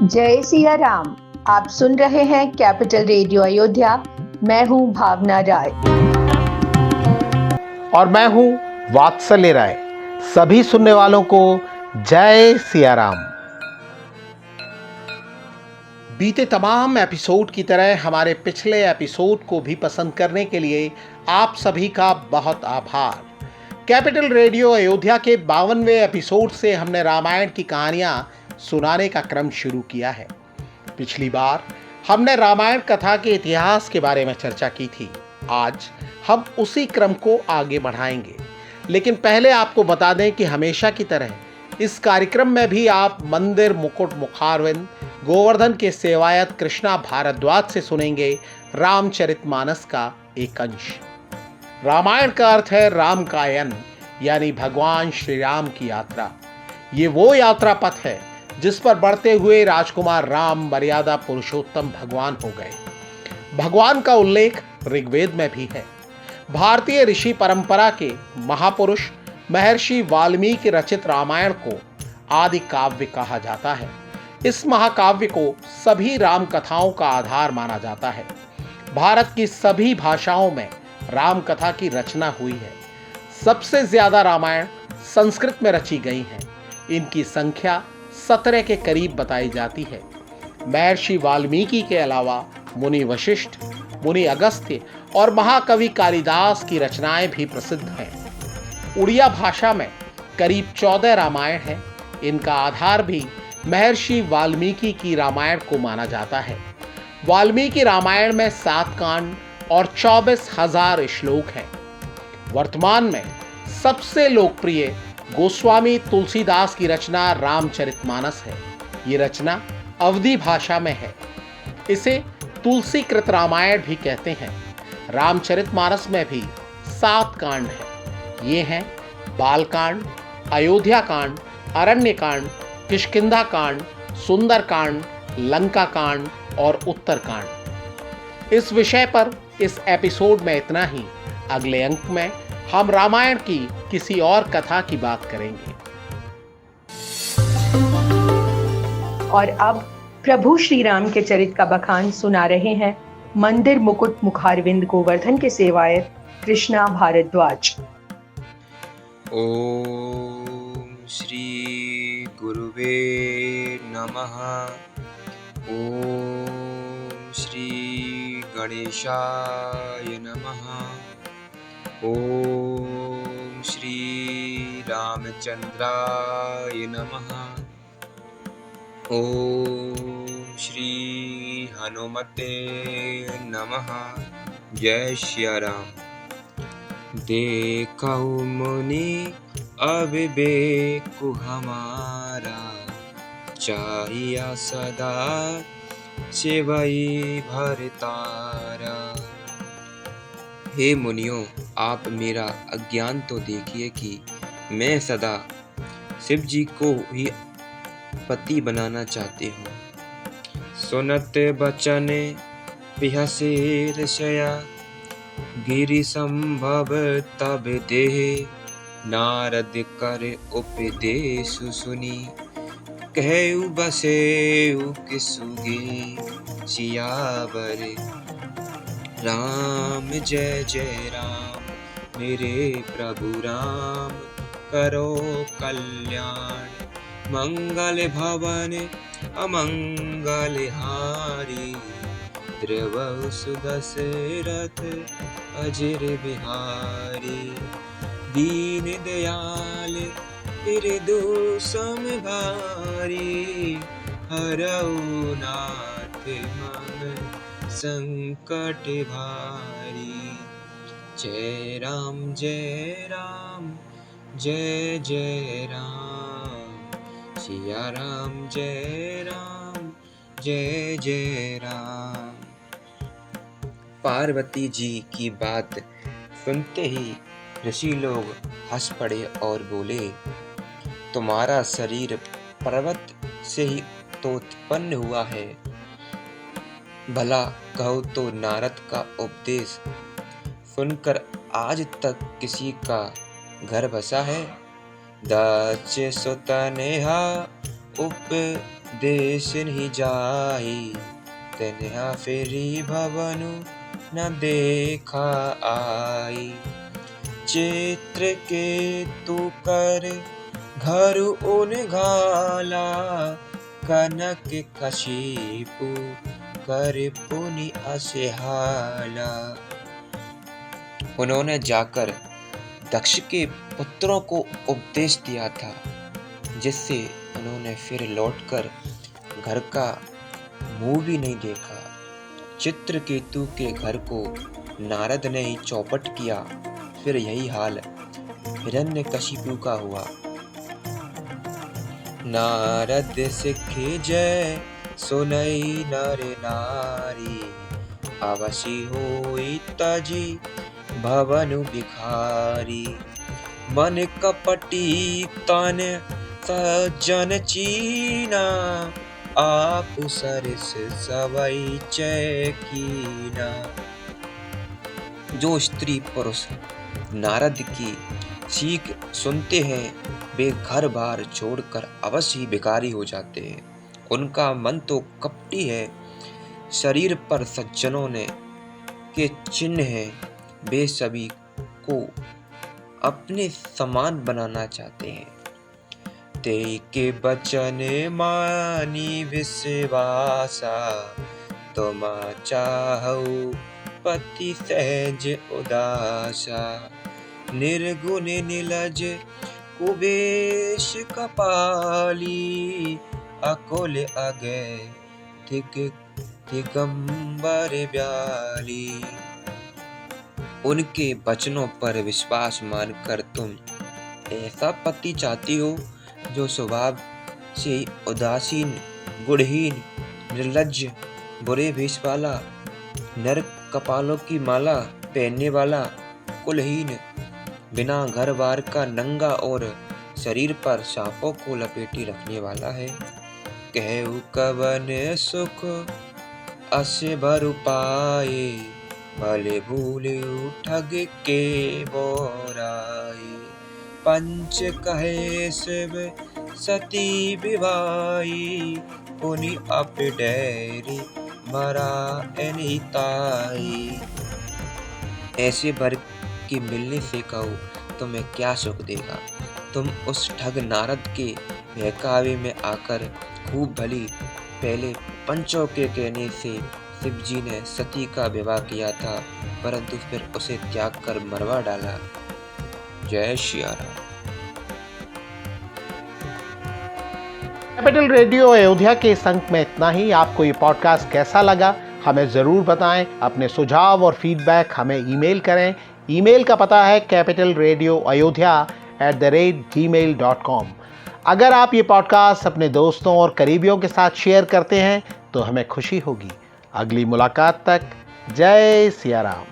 जय सिया राम। आप सुन रहे हैं कैपिटल रेडियो अयोध्या। मैं हूं भावना राय और मैं हूं वात्सल्य राय। सभी सुनने वालों को जय सिया राम। बीते तमाम एपिसोड की तरह हमारे पिछले एपिसोड को भी पसंद करने के लिए आप सभी का बहुत आभार। कैपिटल रेडियो अयोध्या के 52वें एपिसोड से हमने रामायण की कहानियां सुनाने का क्रम शुरू किया है। पिछली बार हमने रामायण कथा के इतिहास के बारे में चर्चा की थी। आज हम उसी क्रम को आगे बढ़ाएंगे, लेकिन पहले आपको बता दें कि हमेशा की तरह इस कार्यक्रम में भी आप मंदिर मुकुट मुखारविंद गोवर्धन के सेवायत कृष्णा भारद्वाज से सुनेंगे रामचरितमानस का एक अंश। रामायण का अर्थ है राम कायन, यानी भगवान श्री राम की यात्रा। ये वो यात्रा पथ है जिस पर बढ़ते हुए राजकुमार राम मर्यादा पुरुषोत्तम भगवान हो गए। भगवान का उल्लेख ऋग्वेद में भी है। भारतीय ऋषि परंपरा के महापुरुष महर्षि वाल्मीकि रचित रामायण को आदि काव्य कहा जाता है। इस महाकाव्य को सभी राम कथाओं का आधार माना जाता है। भारत की सभी भाषाओं में राम कथा की रचना हुई है। सबसे ज्यादा रामायण संस्कृत में रची गई हैं। इनकी संख्या 17 के करीब बताई जाती है। महर्षि वाल्मीकि के अलावा मुनि वशिष्ठ, मुनि अगस्त्य और महाकवि कालिदास की रचनाएं भी प्रसिद्ध हैं। उड़िया भाषा में करीब 14 रामायण हैं। इनका आधार भी महर्षि वाल्मीकि की रामायण को माना जाता है। वाल्मीकि रामायण में 7 कांड और 24,000 श्लोक हैं। वर्तमान में सबसे लोकप्रिय गोस्वामी तुलसीदास की रचना रामचरितमानस है। ये रचना अवधी भाषा में है। इसे तुलसीकृत रामायण भी कहते हैं। रामचरितमानस में भी 7 कांड हैं। ये हैं बालकांड, अयोध्या कांड, अरण्य कांड, किष्किंधा कांड, सुंदर कांड, लंका कांड और उत्तर कांड। इस विषय पर इस एपिसोड में इतना ही। अगले अंक में हम रामायण की किसी और कथा की बात करेंगे। और अब प्रभु श्री राम के चरित का बखान सुना रहे हैं मंदिर मुकुट मुखारविंद गोवर्धन के सेवायत कृष्णा भारद्वाज। ओम श्री गुरुवे नमः। ओम श्री गणेशाय नमः। ओम श्री रामचंद्राय नमः। ओम श्री हनुमते नमः। जय श्री राम। देखो मुनि अविवेक हमारा, चाहिए सदा सेवई भरतारा। हे मुनियों, आप मेरा अज्ञान तो देखिए कि मैं सदा शिव जी को ही पति बनाना चाहती हूँ। सुनत बचन बिहसे ऋषया, गिरि संभव तब देह। नारद कर उपदेश सुनी, कहु बसेउ किसुगी। सियावर राम जय जय राम। मेरे प्रभु राम करो कल्याण। मंगल भवन अमंगल हारी, द्रवहु सुदशरथ अजिर बिहारी। दीन दयाल हृदय समभारी, हरऊ नाथ मम संकट भारी। जय राम जय राम, जय जय राम। सिया राम जय राम, जय जय राम। पार्वती जी की बात सुनते ही ऋषि लोग हंस पड़े और बोले, तुम्हारा शरीर पर्वत से ही तो उत्पन्न हुआ है। भला कहो तो नारद का उपदेश सुनकर आज तक किसी का घर बसा है। दक्ष सुत नेहा उपदेश नहीं जाई, तन्हा फेरी भवनु न देखा आई। चित्र के तू कर घर उन घाला, कनक कशिपु कर पुनि असहाला। उन्होंने जाकर दक्ष के पुत्रों को उपदेश दिया था, जिससे उन्होंने फिर लौटकर घर का मुंह भी नहीं देखा। चित्रकेतु के घर को नारद ने ही चौपट किया, फिर यही हाल हिरण्यकशिपु का हुआ। नारद सिखे जय सुनई नर नारी, अवश्य होई तजी भवनु भिखारी। मन कपटी तन सज्जन चीना, आप सरिस सवई चैकीना। जो स्त्री पुरुष नारद की सीख सुनते हैं, वे घर बार छोड़कर अवश्य ही भिखारी हो जाते हैं। उनका मन तो कपटी है, शरीर पर सज्जनों ने के चिन्ह हैं, वे सभी को अपने समान बनाना चाहते हैं। ते के बचन मानी विश्वासा, तुम चाहु पति सहज उदासा। निर्गुण निलज कुबेश कपाली, अकुल अगय दिगंबर ब्याली। उनके वचनों पर विश्वास मानकर तुम ऐसा पति चाहती हो जो स्वभाव से उदासीन, गुणहीन, निर्लज्ज, बुरे भेष वाला, नर कपालों की माला पहनने वाला, कुलहीन, बिना घर बार का नंगा और शरीर पर सांपों को लपेटी रखने वाला है। कहु कवन सुख अस्य भरु पाए, भले भूले ठग के बोराए। पंच कहे शिव सती विवाई, पुनि अप डैरी मरा एनिताई। ऐसे भर की मिलने से कहो तुम्हें क्या सुख देगा। तुम उस ठग नारद के बहकावे में आकर खूब भली। पहले पंचों के कहने से शिव जी ने सती का विवाह किया था, परंतु फिर उसे त्याग कर मरवा डाला। जय श्री राम। कैपिटल रेडियो अयोध्या के इस अंक में इतना ही। आपको ये पॉडकास्ट कैसा लगा हमें ज़रूर बताएं। अपने सुझाव और फीडबैक हमें ईमेल करें। ईमेल का पता है capitalradioayodhya@gmail.com। अगर आप ये पॉडकास्ट अपने दोस्तों और करीबियों के साथ शेयर करते हैं तो हमें खुशी होगी। अगली मुलाकात तक जय सिया राम।